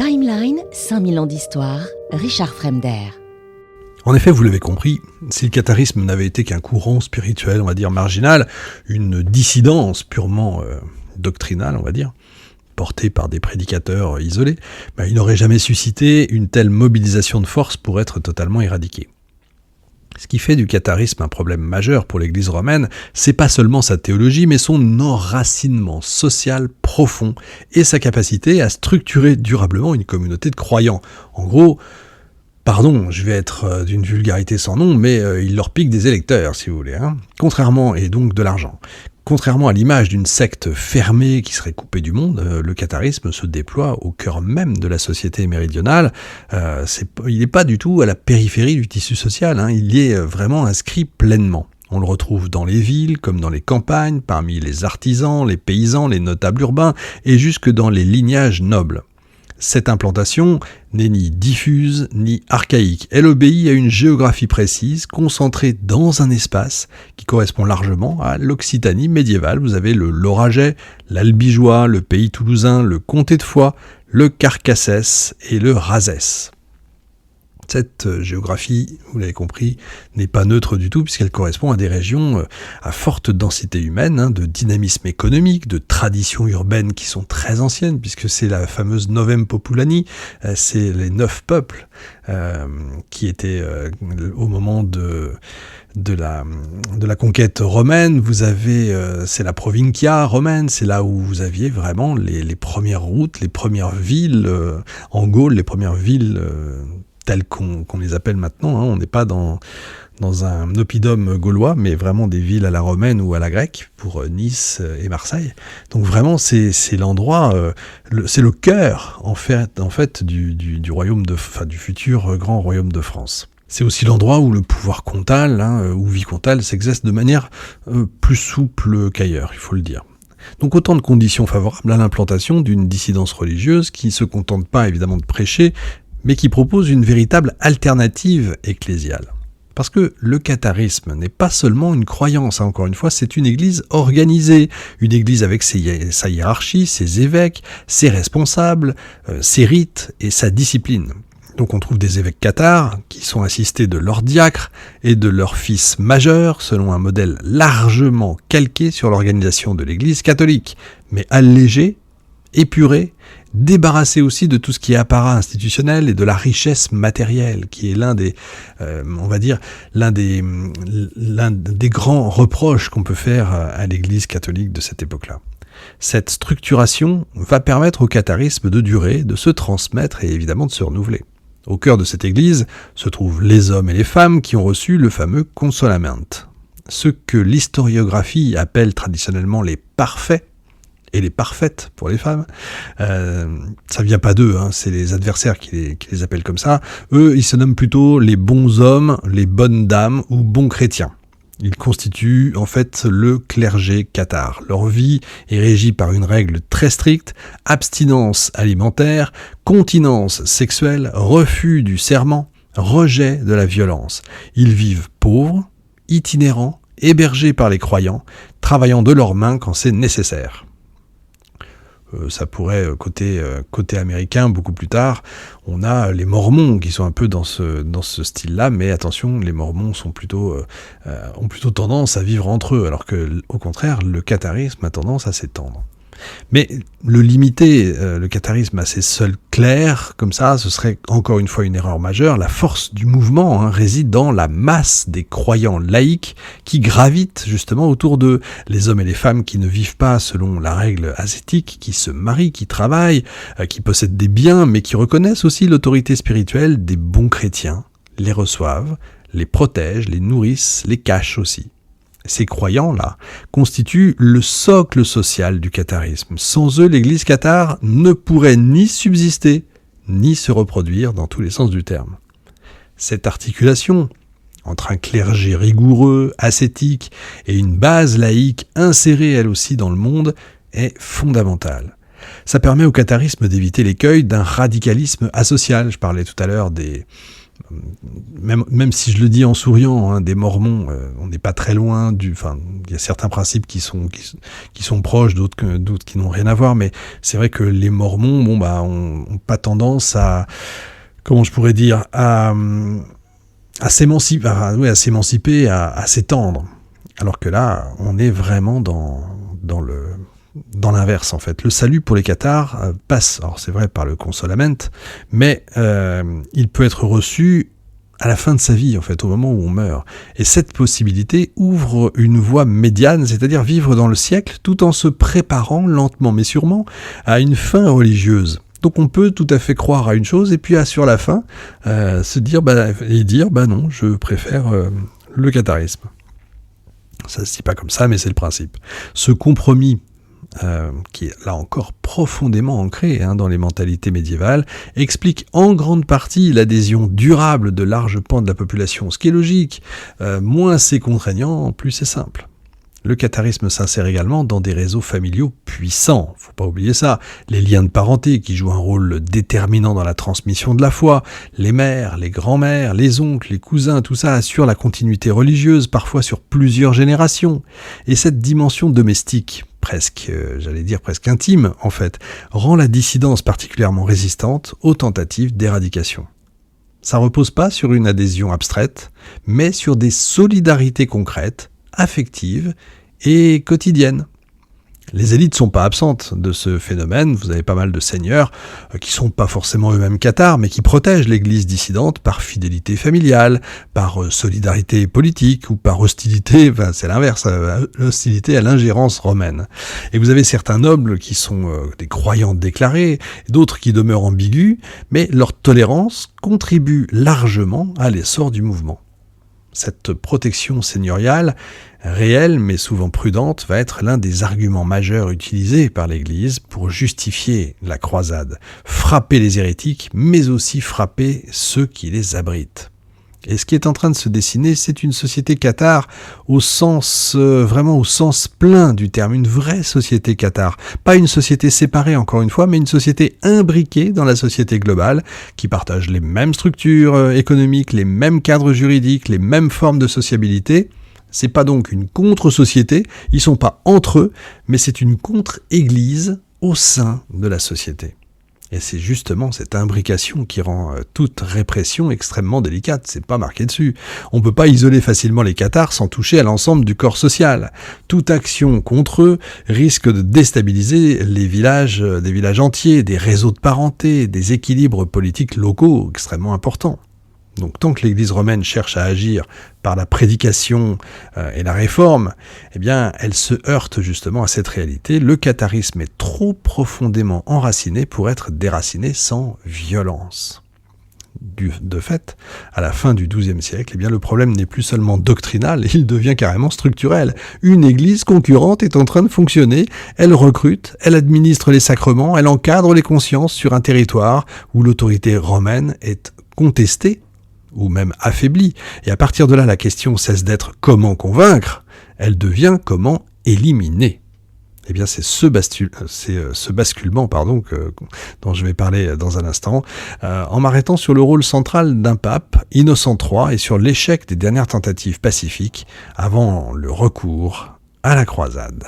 Timeline, 5000 ans d'histoire, Richard Fremder. En effet, vous l'avez compris, si le catharisme n'avait été qu'un courant spirituel, on va dire marginal, une dissidence purement doctrinale, on va dire, portée par des prédicateurs isolés, il n'aurait jamais suscité une telle mobilisation de force pour être totalement éradiqué. Ce qui fait du catharisme un problème majeur pour l'Église romaine, c'est pas seulement sa théologie, mais son enracinement social profond et sa capacité à structurer durablement une communauté de croyants. En gros, pardon, je vais être d'une vulgarité sans nom, mais il leur pique des électeurs, si vous voulez. Contrairement, et donc de l'argent. Contrairement à l'image d'une secte fermée qui serait coupée du monde, le catharisme se déploie au cœur même de la société méridionale. Il n'est pas du tout à la périphérie du tissu social, il y est vraiment inscrit pleinement. On le retrouve dans les villes comme dans les campagnes, parmi les artisans, les paysans, les notables urbains et jusque dans les lignages nobles. Cette implantation n'est ni diffuse ni archaïque. Elle obéit à une géographie précise, concentrée dans un espace qui correspond largement à l'Occitanie médiévale. Vous avez le Lauragais, l'Albigeois, le Pays toulousain, le Comté de Foix, le Carcassès et le Razès. Cette géographie, vous l'avez compris, n'est pas neutre du tout puisqu'elle correspond à des régions à forte densité humaine, de dynamisme économique, de traditions urbaines qui sont très anciennes puisque c'est la fameuse Novem Populani, c'est les 9 peuples qui étaient au moment de la conquête romaine. Vous avez, c'est la Provincia romaine, c'est là où vous aviez vraiment les premières routes, les premières villes en Gaule, les premières villes telles qu'on les appelle maintenant. On n'est pas dans un oppidum gaulois, mais vraiment des villes à la romaine ou à la grecque, pour Nice et Marseille. Donc vraiment, c'est l'endroit, c'est le cœur, en fait du royaume du futur grand royaume de France. C'est aussi l'endroit où le pouvoir comtal, ou vicomtal, s'exerce de manière plus souple qu'ailleurs, il faut le dire. Donc autant de conditions favorables à l'implantation d'une dissidence religieuse qui ne se contente pas évidemment de prêcher, mais qui propose une véritable alternative ecclésiale. Parce que le catharisme n'est pas seulement une croyance, encore une fois, c'est une église organisée, une église avec sa hiérarchie, ses évêques, ses responsables, ses rites et sa discipline. Donc on trouve des évêques cathares qui sont assistés de leurs diacres et de leurs fils majeurs selon un modèle largement calqué sur l'organisation de l'église catholique, mais allégé, épuré, débarrassé aussi de tout ce qui est apparat institutionnel et de la richesse matérielle, qui est l'un des grands reproches qu'on peut faire à l'Église catholique de cette époque-là. Cette structuration va permettre au catharisme de durer, de se transmettre et évidemment de se renouveler. Au cœur de cette Église se trouvent les hommes et les femmes qui ont reçu le fameux consolament. Ce que l'historiographie appelle traditionnellement les parfaits, et les parfaites pour les femmes, ça vient pas d'eux, c'est les adversaires qui les appellent comme ça. Eux, ils se nomment plutôt les bons hommes, les bonnes dames ou bons chrétiens. Ils constituent en fait le clergé cathare. Leur vie est régie par une règle très stricte: abstinence alimentaire, continence sexuelle, refus du serment, rejet de la violence. Ils vivent pauvres, itinérants, hébergés par les croyants, travaillant de leurs mains quand c'est nécessaire. Ça pourrait, côté américain, beaucoup plus tard, on a les Mormons qui sont un peu dans ce style-là, mais attention, les Mormons ont plutôt tendance à vivre entre eux, alors que, au contraire, le catharisme a tendance à s'étendre. Mais le catharisme à ses seuls clercs, comme ça, ce serait encore une fois une erreur majeure. La force du mouvement réside dans la masse des croyants laïcs qui gravitent justement autour d'eux. Les hommes et les femmes qui ne vivent pas selon la règle ascétique, qui se marient, qui travaillent, qui possèdent des biens, mais qui reconnaissent aussi l'autorité spirituelle des bons chrétiens, les reçoivent, les protègent, les nourrissent, les cachent aussi. Ces croyants-là constituent le socle social du catharisme. Sans eux, l'église cathare ne pourrait ni subsister, ni se reproduire dans tous les sens du terme. Cette articulation entre un clergé rigoureux, ascétique, et une base laïque insérée elle aussi dans le monde est fondamentale. Ça permet au catharisme d'éviter l'écueil d'un radicalisme asocial. Je parlais tout à l'heure des Même si je le dis en souriant, hein, des Mormons, on n'est pas très loin il y a certains principes qui sont proches, d'autres qui n'ont rien à voir, mais c'est vrai que les Mormons, ont pas tendance à, comment je pourrais dire, à s'émanciper, à s'étendre. Alors que là, on est vraiment dans l'inverse, en fait. Le salut pour les cathares passe, alors c'est vrai, par le consolament, mais il peut être reçu à la fin de sa vie, en fait, au moment où on meurt. Et cette possibilité ouvre une voie médiane, c'est-à-dire vivre dans le siècle tout en se préparant lentement mais sûrement à une fin religieuse. Donc on peut tout à fait croire à une chose et puis sur la fin se dire non, je préfère le catharisme. Ça se dit pas comme ça, mais c'est le principe. Ce compromis qui est là encore profondément ancré dans les mentalités médiévales, explique en grande partie l'adhésion durable de larges pans de la population, ce qui est logique. Moins c'est contraignant, plus c'est simple. Le catharisme s'insère également dans des réseaux familiaux puissants, faut pas oublier ça. Les liens de parenté qui jouent un rôle déterminant dans la transmission de la foi, les mères, les grands-mères, les oncles, les cousins, tout ça assure la continuité religieuse, parfois sur plusieurs générations. Et cette dimension domestique, presque intime en fait, rend la dissidence particulièrement résistante aux tentatives d'éradication. Ça repose pas sur une adhésion abstraite, mais sur des solidarités concrètes, affectives et quotidiennes. Les élites sont pas absentes de ce phénomène, vous avez pas mal de seigneurs qui sont pas forcément eux-mêmes cathares, mais qui protègent l'église dissidente par fidélité familiale, par solidarité politique ou par hostilité, c'est l'inverse, hostilité à l'ingérence romaine. Et vous avez certains nobles qui sont des croyants déclarés, d'autres qui demeurent ambigus, mais leur tolérance contribue largement à l'essor du mouvement. Cette protection seigneuriale, réelle mais souvent prudente, va être l'un des arguments majeurs utilisés par l'Église pour justifier la croisade, frapper les hérétiques, mais aussi frapper ceux qui les abritent. Et ce qui est en train de se dessiner, c'est une société cathare au sens plein du terme, une vraie société cathare. Pas une société séparée encore une fois, mais une société imbriquée dans la société globale, qui partage les mêmes structures économiques, les mêmes cadres juridiques, les mêmes formes de sociabilité. C'est pas donc une contre-société, ils sont pas entre eux, mais c'est une contre-église au sein de la société. Et c'est justement cette imbrication qui rend toute répression extrêmement délicate, c'est pas marqué dessus. On peut pas isoler facilement les cathares sans toucher à l'ensemble du corps social. Toute action contre eux risque de déstabiliser des villages entiers, des réseaux de parenté, des équilibres politiques locaux extrêmement importants. Donc tant que l'Église romaine cherche à agir par la prédication et la réforme, elle se heurte justement à cette réalité. Le catharisme est trop profondément enraciné pour être déraciné sans violence. De fait, à la fin du XIIe siècle, le problème n'est plus seulement doctrinal, il devient carrément structurel. Une église concurrente est en train de fonctionner, elle recrute, elle administre les sacrements, elle encadre les consciences sur un territoire où l'autorité romaine est contestée, ou même affaiblie. Et à partir de là, la question cesse d'être comment convaincre, elle devient comment éliminer. C'est ce basculement dont je vais parler dans un instant, en m'arrêtant sur le rôle central d'un pape, Innocent III, et sur l'échec des dernières tentatives pacifiques avant le recours à la croisade.